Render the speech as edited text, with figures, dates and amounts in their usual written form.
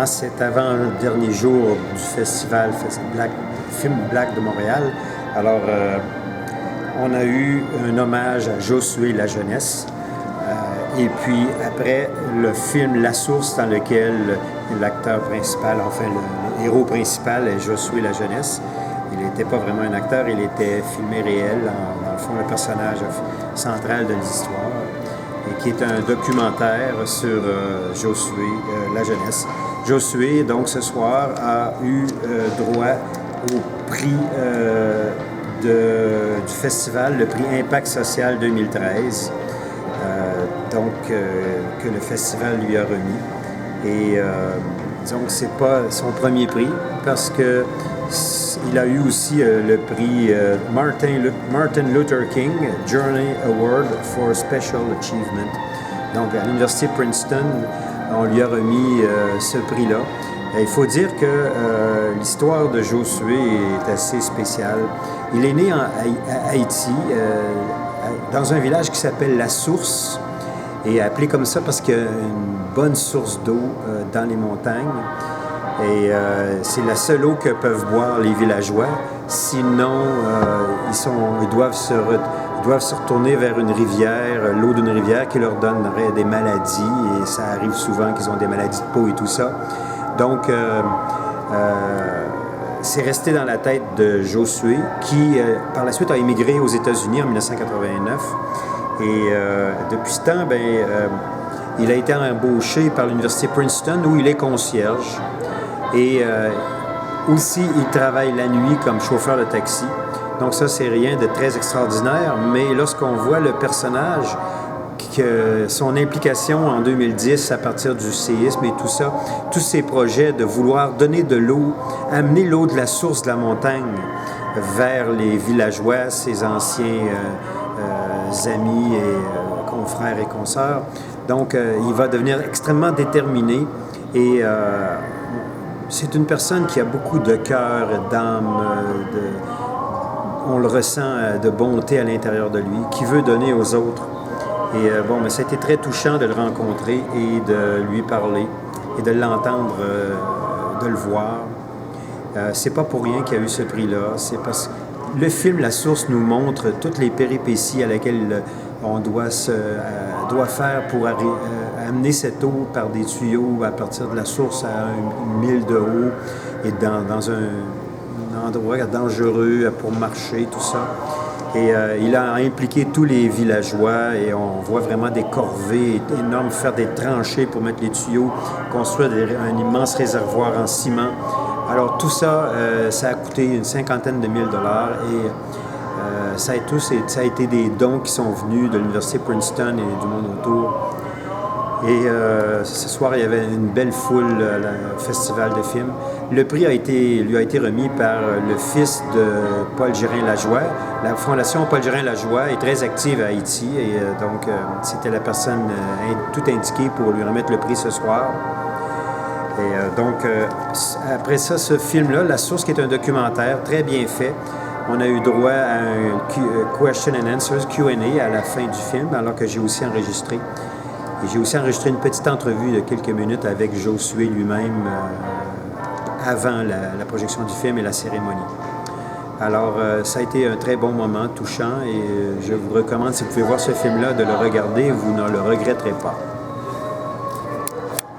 en cet avant-dernier jour du festival Film Black de Montréal, alors on a eu un hommage à Josué la jeunesse. Et puis après, le film La Source, dans lequel l'acteur principal, enfin le héros principal est Josué la jeunesse. Il n'était pas vraiment un acteur, il était filmé réel, dans le fond, le personnage central de l'histoire, et qui est un documentaire sur Josué la jeunesse. Josué, donc, ce soir, a eu droit au prix du festival, le prix Impact Social 2013. Que le festival lui a remis. Et donc, c'est pas son premier prix, parce que il a eu aussi le prix Martin Luther King Journey Award for Special Achievement. Donc, à l'Université Princeton, on lui a remis ce prix-là. Et il faut dire que l'histoire de Josué est assez spéciale. Il est né à Haïti, dans un village qui s'appelle La Source, et appelé comme ça parce qu'il y a une bonne source d'eau dans les montagnes. Et c'est la seule eau que peuvent boire les villageois. Sinon, ils doivent se retourner vers une rivière, l'eau d'une rivière qui leur donnerait des maladies. Et ça arrive souvent qu'ils ont des maladies de peau et tout ça. Donc, c'est resté dans la tête de Josué, qui, par la suite, a émigré aux États-Unis en 1989. Et depuis ce temps, il a été embauché par l'Université Princeton, où il est concierge. Et aussi, il travaille la nuit comme chauffeur de taxi. Donc ça, c'est rien de très extraordinaire. Mais lorsqu'on voit le personnage, que son implication en 2010 à partir du séisme et tout ça, tous ces projets de vouloir donner de l'eau, amener l'eau de la source de la montagne vers les villageois, ses anciens amis et confrères et consoeurs. Donc, il va devenir extrêmement déterminé et c'est une personne qui a beaucoup de cœur, d'âme, on le ressent, de bonté à l'intérieur de lui, qui veut donner aux autres. Et mais ça a été très touchant de le rencontrer et de lui parler et de l'entendre, de le voir. C'est pas pour rien qu'il y a eu ce prix-là. C'est parce que le film La Source nous montre toutes les péripéties à laquelle on doit faire pour amener cette eau par des tuyaux à partir de la source à 1000 de haut et dans un endroit dangereux pour marcher, tout ça. Et il a impliqué tous les villageois et on voit vraiment des corvées énormes, faire des tranchées pour mettre les tuyaux, construire un immense réservoir en ciment. Alors tout ça, ça a coûté une cinquantaine de $1000 et ça a été des dons qui sont venus de l'Université Princeton et du monde autour. Et ce soir, il y avait une belle foule au festival de films. Le prix lui a été remis par le fils de Paul Guérin-Lajoie. La Fondation Paul Guérin-Lajoie est très active à Haïti et donc c'était la personne tout indiquée pour lui remettre le prix ce soir. Et donc, après ça, ce film-là, La Source, qui est un documentaire très bien fait, on a eu droit à un question and answers, Q&A, à la fin du film, alors que j'ai aussi enregistré. Et j'ai aussi enregistré une petite entrevue de quelques minutes avec Josué lui-même avant la projection du film et la cérémonie. Alors, ça a été un très bon moment, touchant, et je vous recommande, si vous pouvez voir ce film-là, de le regarder, vous ne le regretterez pas.